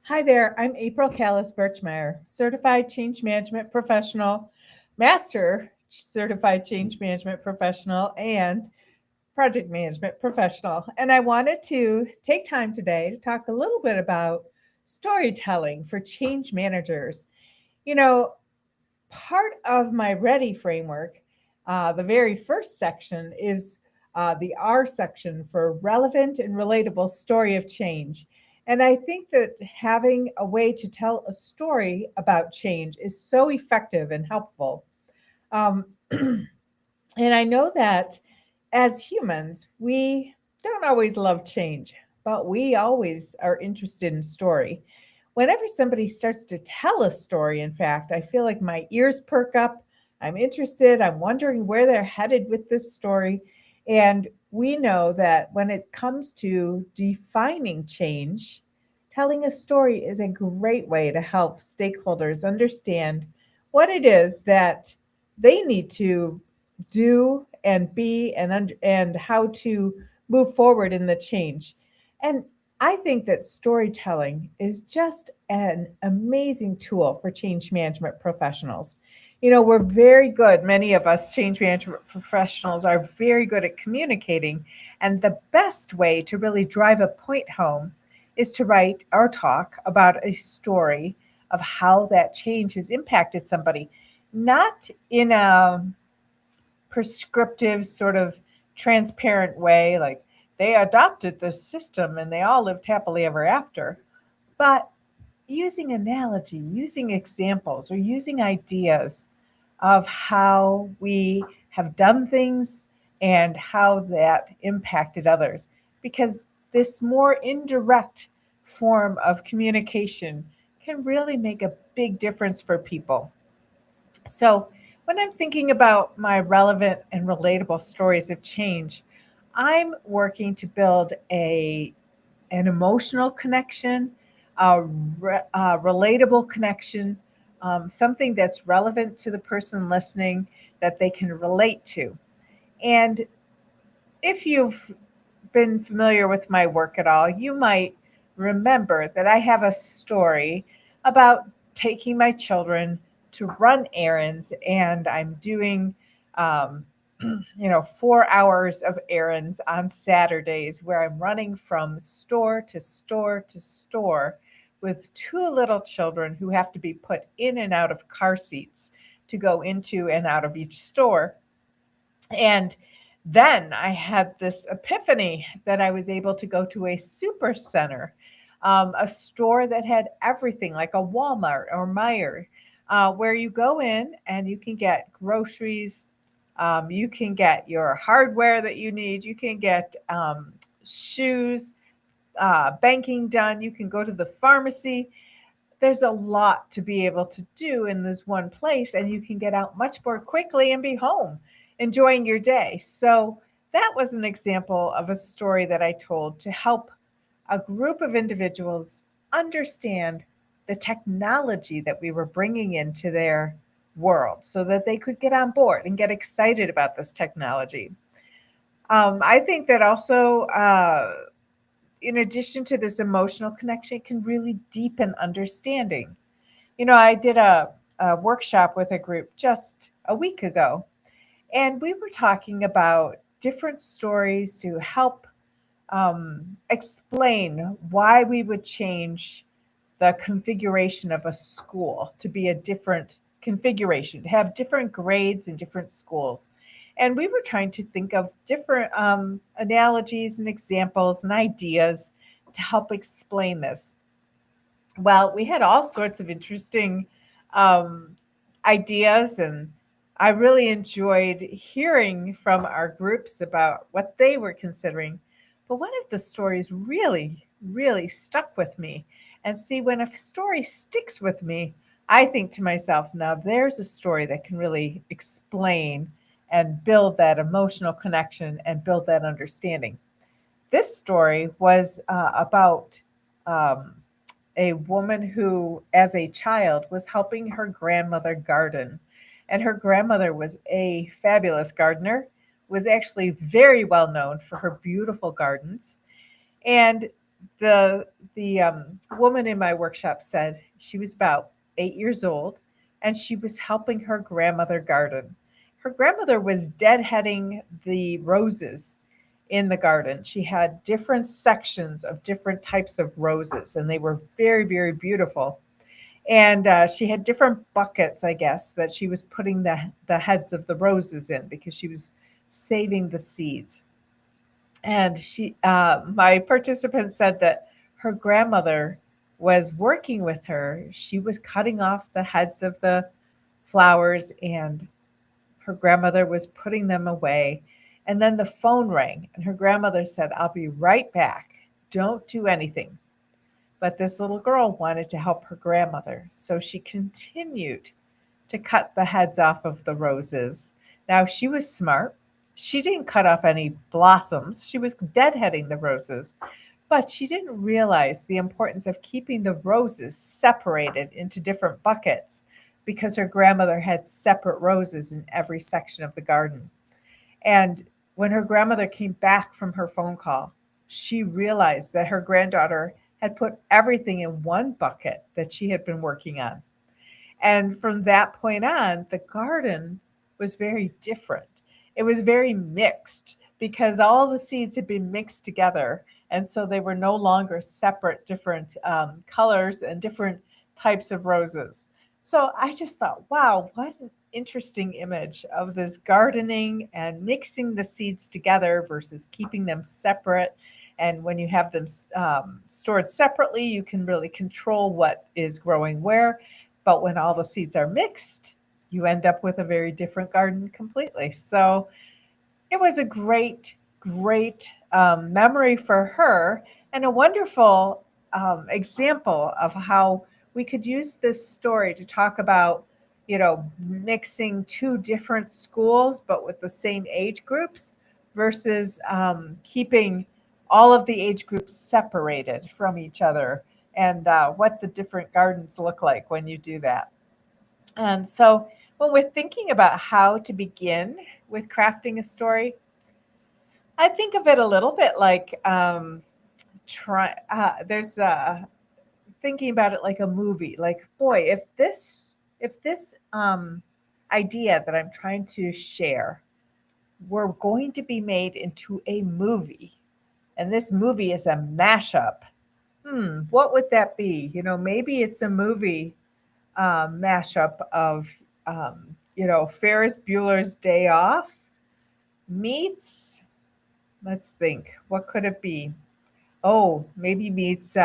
Hi there, I'm April Callis-Birchmeier, Certified Change Management Professional, Master Certified Change Management Professional, and Project Management Professional. And I wanted to take time today to talk a little bit about storytelling for change managers. You know, part of my Ready framework, the very first section is the R section for relevant and relatable story of change. And I think that having a way to tell a story about change is so effective and helpful. Um, and I know that as humans, we don't always love change, but we always are interested in story. Whenever somebody starts to tell a story, in fact, I feel like my ears perk up. I'm interested. I'm wondering where they're headed with this story. And we know that when it comes to defining change, telling a story is a great way to help stakeholders understand what it is that they need to do and be and how to move forward in the change. And I think that storytelling is just an amazing tool for change management professionals. We're very good, many of us change management professionals are very good at communicating. And the best way to really drive a point home is to write or talk about a story of how that change has impacted somebody, not in a prescriptive, sort of transparent way, like they adopted this system and they all lived happily ever after. But using analogy, using examples, or using ideas of how we have done things and how that impacted others. Because this more indirect form of communication can really make a big difference for people. So, when I'm thinking about my relevant and relatable stories of change, I'm working to build an emotional connection, a relatable connection, something that's relevant to the person listening that they can relate to. And if you've been familiar with my work at all, you might remember that I have a story about taking my children to run errands, and I'm doing, um, 4 hours of errands on Saturdays where I'm running from store to store to store with two little children who have to be put in and out of car seats to go into and out of each store. And then I had this epiphany that I was able to go to a super center, a store that had everything like a Walmart or Meyer, where you go in and you can get groceries, you can get your hardware that you need, you can get shoes, banking done, you can go to the pharmacy. There's a lot to be able to do in this one place, and you can get out much more quickly and be home enjoying your day. So, that was an example of a story that I told to help a group of individuals understand the technology that we were bringing into their world so that they could get on board and get excited about this technology. I think that also, in addition to this emotional connection, it can really deepen understanding. I did a workshop with a group just a week ago, and we were talking about different stories to help explain why we would change the configuration of a school to be a different configuration, to have different grades in different schools. And we were trying to think of different analogies and examples and ideas to help explain this. Well, we had all sorts of interesting um, ideas, and I really enjoyed hearing from our groups about what they were considering. But one of the stories really, really stuck with me. And see, when a story sticks with me, I think to myself, now there's a story that can really explain and build that emotional connection and build that understanding. This story was about um, a woman who, as a child, was helping her grandmother garden. And her grandmother was a fabulous gardener, was actually very well known for her beautiful gardens. And The woman in my workshop said she was about 8 years old, and she was helping her grandmother garden. Her grandmother was deadheading the roses in the garden. She had different sections of different types of roses, and they were very, very beautiful. And she had different buckets, I guess, that she was putting the heads of the roses in because she was saving the seeds. And my participant said that her grandmother was working with her. She was cutting off the heads of the flowers, and her grandmother was putting them away. And then the phone rang, and her grandmother said, "I'll be right back. Don't do anything." But this little girl wanted to help her grandmother, so she continued to cut the heads off of the roses. Now, she was smart. She didn't cut off any blossoms. She was deadheading the roses, but she didn't realize the importance of keeping the roses separated into different buckets because her grandmother had separate roses in every section of the garden. And when her grandmother came back from her phone call, she realized that her granddaughter had put everything in one bucket that she had been working on. And from that point on, the garden was very different. It was very mixed because all the seeds had been mixed together. And so they were no longer separate, different colors and different types of roses. So I just thought, wow, what an interesting image of this gardening and mixing the seeds together versus keeping them separate. And when you have them stored separately, you can really control what is growing where. But when all the seeds are mixed, you end up with a very different garden completely. So it was a great, great memory for her and a wonderful example of how we could use this story to talk about, mixing two different schools, but with the same age groups versus keeping all of the age groups separated from each other and what the different gardens look like when you do that. And so when we're thinking about how to begin with crafting a story, I think of it a little bit like there's thinking about it like a movie. Like, boy, if this idea that I'm trying to share were going to be made into a movie, and this movie is a mashup, what would that be? Maybe it's a movie mashup of Ferris Bueller's Day Off meets, let's think, what could it be? Oh, maybe meets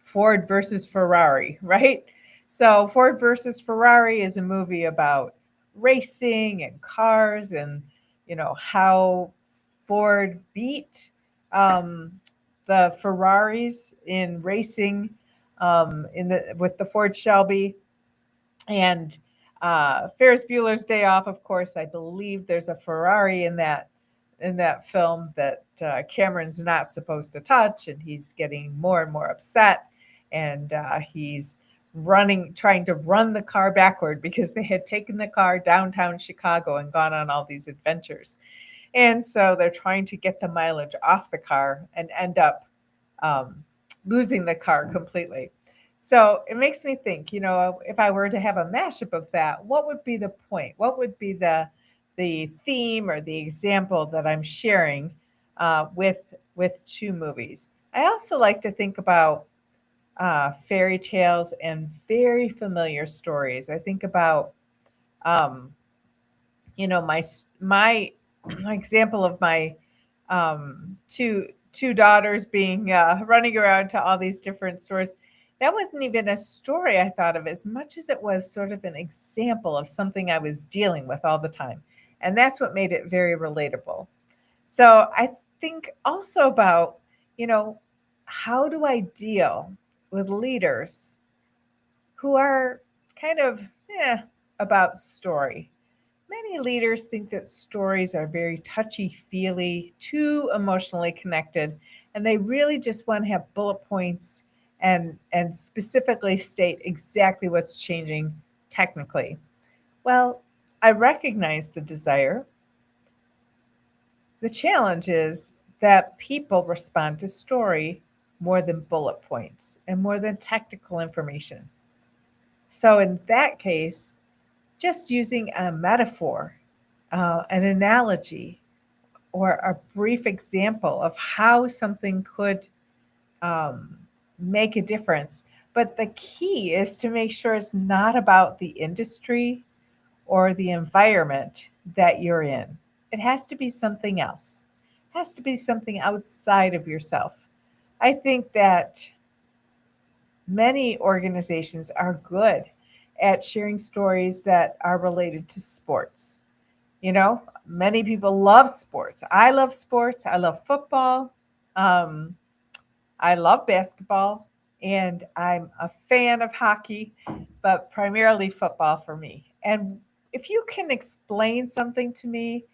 Ford versus Ferrari, right? So Ford versus Ferrari is a movie about racing and cars and how Ford beat um, the Ferraris in racing in the with the Ford Shelby. And Ferris Bueller's Day Off, of course, I believe there's a Ferrari in that film that Cameron's not supposed to touch, and he's getting more and more upset, and he's trying to run the car backward because they had taken the car downtown Chicago and gone on all these adventures, and so they're trying to get the mileage off the car and end up um, losing the car completely. So it makes me think, if I were to have a mashup of that, what would be the point? What would be the theme or the example that I'm sharing with two movies? I also like to think about fairy tales and very familiar stories. I think about um, my example of my two daughters being running around to all these different stores. That wasn't even a story I thought of as much as it was sort of an example of something I was dealing with all the time, and that's what made it very relatable. So I think also about, you know how do I deal with leaders who are kind of about story. Many leaders think that stories are very touchy feely, too emotionally connected, and they really just want to have bullet points and specifically state exactly what's changing technically. Well, I recognize the desire. The challenge is that people respond to story more than bullet points and more than technical information. So, in that case, just using a metaphor, an analogy, or a brief example of how something could um, make a difference. But the key is to make sure it's not about the industry or the environment that you're in. It has to be something else. It has to be something outside of yourself. I think that many organizations are good at sharing stories that are related to sports. You know, many people love sports. I love sports. I love football. Um, I love basketball, and I'm a fan of hockey, but primarily football for me. And if you can explain something to me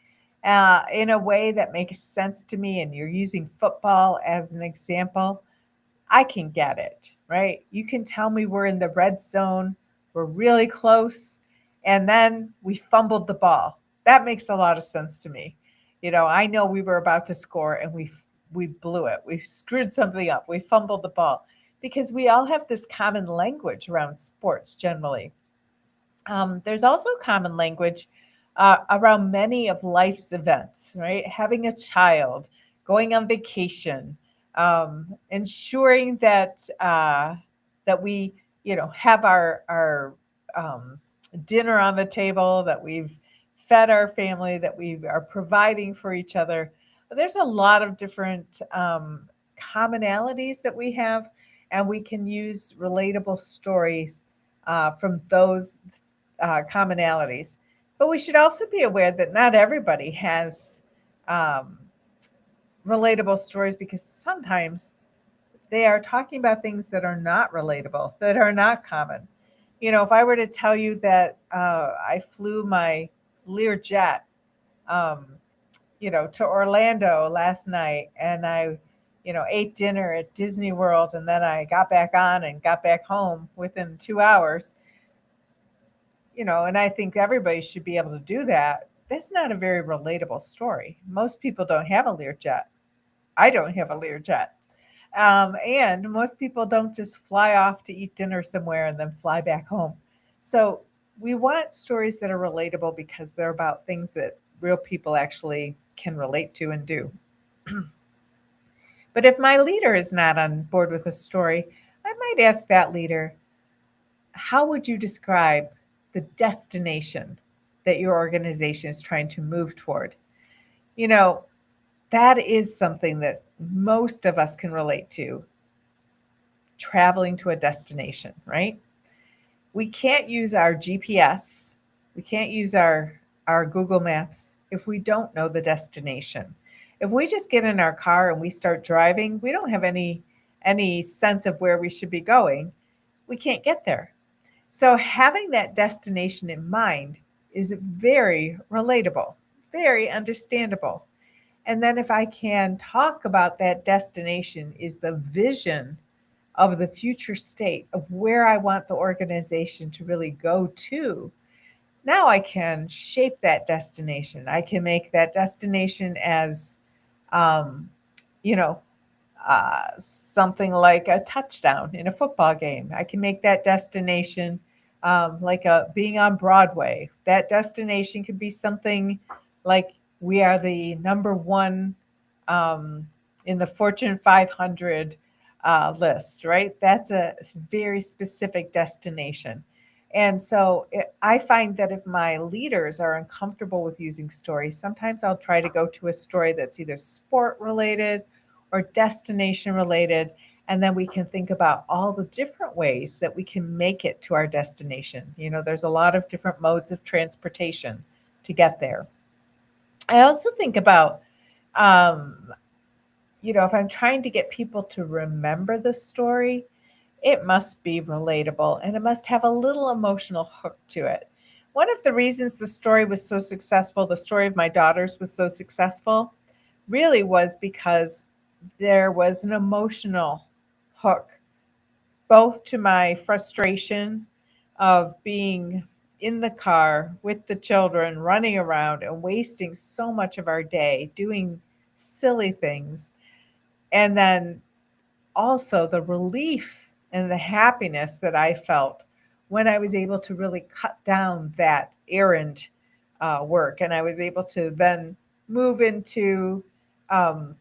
in a way that makes sense to me, and you're using football as an example, I can get it, right? You can tell me we're in the red zone, we're really close, and then we fumbled the ball. That makes a lot of sense to me. You know, I know we were about to score and we blew it. We screwed something up. We fumbled the ball because we all have this common language around sports generally. There's also common language around many of life's events, right? Having a child, going on vacation, ensuring that that we, have our dinner on the table, that we've fed our family, that we are providing for each other. There's a lot of different commonalities that we have, and we can use relatable stories from those commonalities. But we should also be aware that not everybody has um, relatable stories because sometimes they are talking about things that are not relatable, that are not common. You know, if I were to tell you that I flew my Learjet, um, to Orlando last night and I, ate dinner at Disney World and then I got back on and got back home within 2 hours, and I think everybody should be able to do that. That's not a very relatable story. Most people don't have a Learjet. I don't have a Learjet. And most people don't just fly off to eat dinner somewhere and then fly back home. So we want stories that are relatable because they're about things that real people actually can relate to and do. But if my leader is not on board with a story, I might ask that leader, how would you describe the destination that your organization is trying to move toward? You know, that is something that most of us can relate to, traveling to a destination, right? We can't use our GPS, we can't use our Google Maps if we don't know the destination. If we just get in our car and we start driving, we don't have any sense of where we should be going. We can't get there. So having that destination in mind is very relatable, very understandable. And then if I can talk about that destination is the vision of the future state of where I want the organization to really go to, now I can shape that destination. I can make that destination as, um, you know, something like a touchdown in a football game. I can make that destination like a being on Broadway. That destination could be something like we are the number one um, in the Fortune 500 list, right? That's a very specific destination. And so I find that if my leaders are uncomfortable with using stories, sometimes I'll try to go to a story that's either sport related or destination related. And then we can think about all the different ways that we can make it to our destination. There's a lot of different modes of transportation to get there. I also think about, um, if I'm trying to get people to remember the story, it must be relatable and it must have a little emotional hook to it. One of the reasons the story was so successful, the story of my daughters was so successful, really was because there was an emotional hook, both to my frustration of being in the car with the children, running around and wasting so much of our day doing silly things, and then also the relief and the happiness that I felt when I was able to really cut down that errand work, and I was able to then move into um,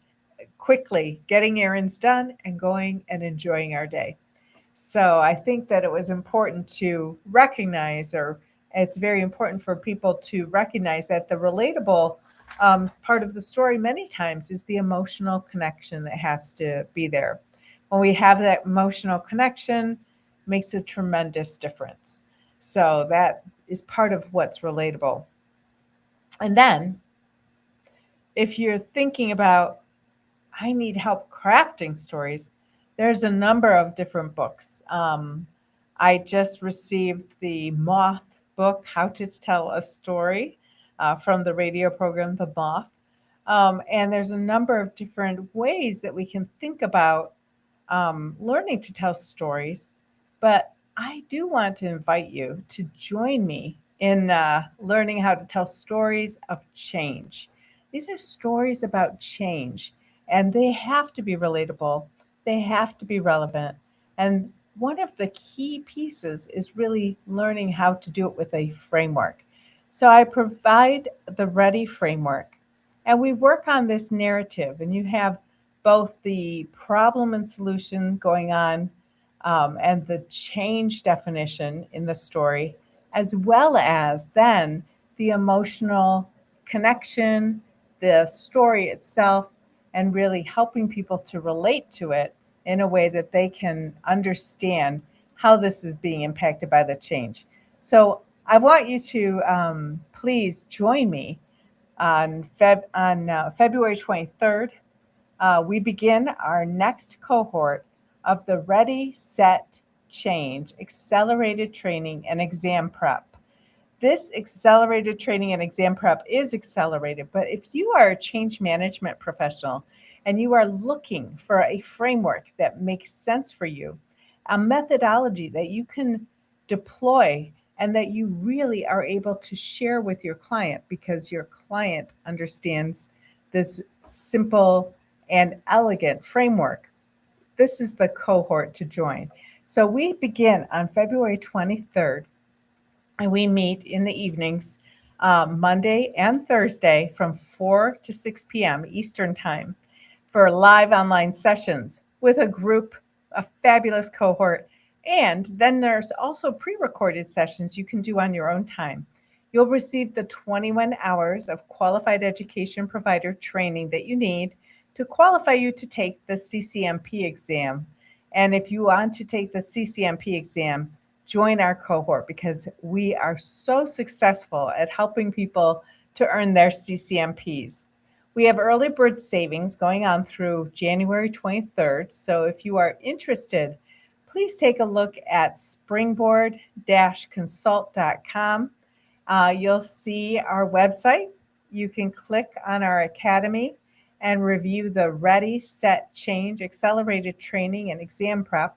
quickly getting errands done and going and enjoying our day. So I think that it was important to recognize, or it's very important for people to recognize that the relatable part of the story many times is the emotional connection that has to be there. When we have that emotional connection, makes a tremendous difference. So that is part of what's relatable. And then if you're thinking about, I need help crafting stories, there's a number of different books. I just received the Moth book, How to Tell a Story, from the radio program The Moth. And there's a number of different ways that we can think about learning to tell stories. But I do want to invite you to join me in learning how to tell stories of change. These are stories about change, and they have to be relatable, they have to be relevant. And one of the key pieces is really learning how to do it with a framework. So I provide the Ready framework, and we work on this narrative, and you have both the problem and solution going on, and the change definition in the story, as well as then the emotional connection, the story itself, and really helping people to relate to it in a way that they can understand how this is being impacted by the change. So I want you to please join me on February 23rd. We begin our next cohort of the Ready, Set, Change Accelerated Training and Exam Prep. This accelerated training and exam prep is accelerated, but if you are a change management professional and you are looking for a framework that makes sense for you, a methodology that you can deploy and that you really are able to share with your client because your client understands this simple and elegant framework, this is the cohort to join. So we begin on February 23rd, and we meet in the evenings, Monday and Thursday from 4 to 6 p.m. Eastern Time for live online sessions with a group, a fabulous cohort. And then there's also pre recorded sessions you can do on your own time. You'll receive the 21 hours of qualified education provider training that you need to qualify you to take the CCMP exam. And if you want to take the CCMP exam, join our cohort because we are so successful at helping people to earn their CCMPs. We have early bird savings going on through January 23rd. So if you are interested, please take a look at springboard-consult.com. You'll see our website. You can click on our academy and review the Ready, Set, Change Accelerated Training and Exam Prep.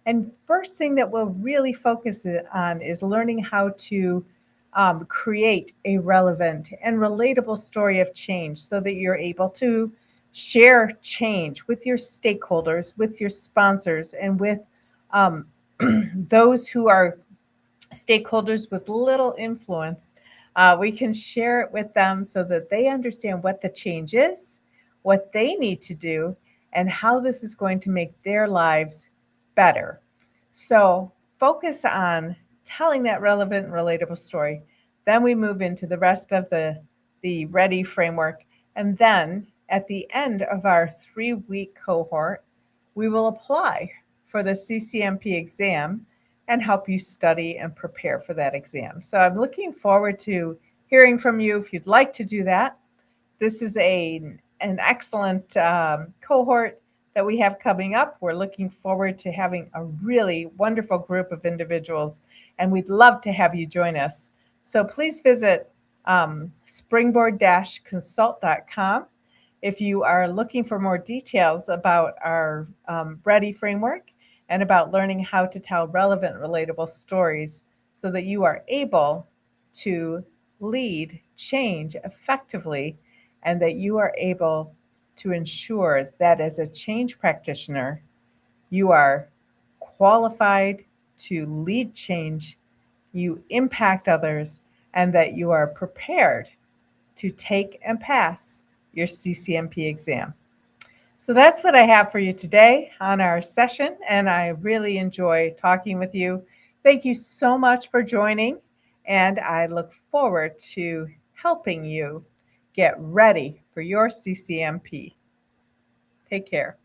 And first thing that we'll really focus on is learning how to create a relevant and relatable story of change so that you're able to share change with your stakeholders, with your sponsors, and with um, those who are stakeholders with little influence. We can share it with them so that they understand what the change is, what they need to do, and how this is going to make their lives better. So focus on telling that relevant and relatable story. Then we move into the rest of the Ready framework. And then at the end of our 3-week cohort, we will apply for the CCMP exam and help you study and prepare for that exam. So I'm looking forward to hearing from you if you'd like to do that. This is an excellent cohort that we have coming up. We're looking forward to having a really wonderful group of individuals, and we'd love to have you join us. So please visit springboard-consult.com if you are looking for more details about our Ready framework and about learning how to tell relevant, relatable stories so that you are able to lead change effectively and that you are able to ensure that as a change practitioner, you are qualified to lead change, you impact others, and that you are prepared to take and pass your CCNP exam. So that's what I have for you today on our session, and I really enjoy talking with you. Thank you so much for joining, and I look forward to helping you get ready for your CCNP. Take care.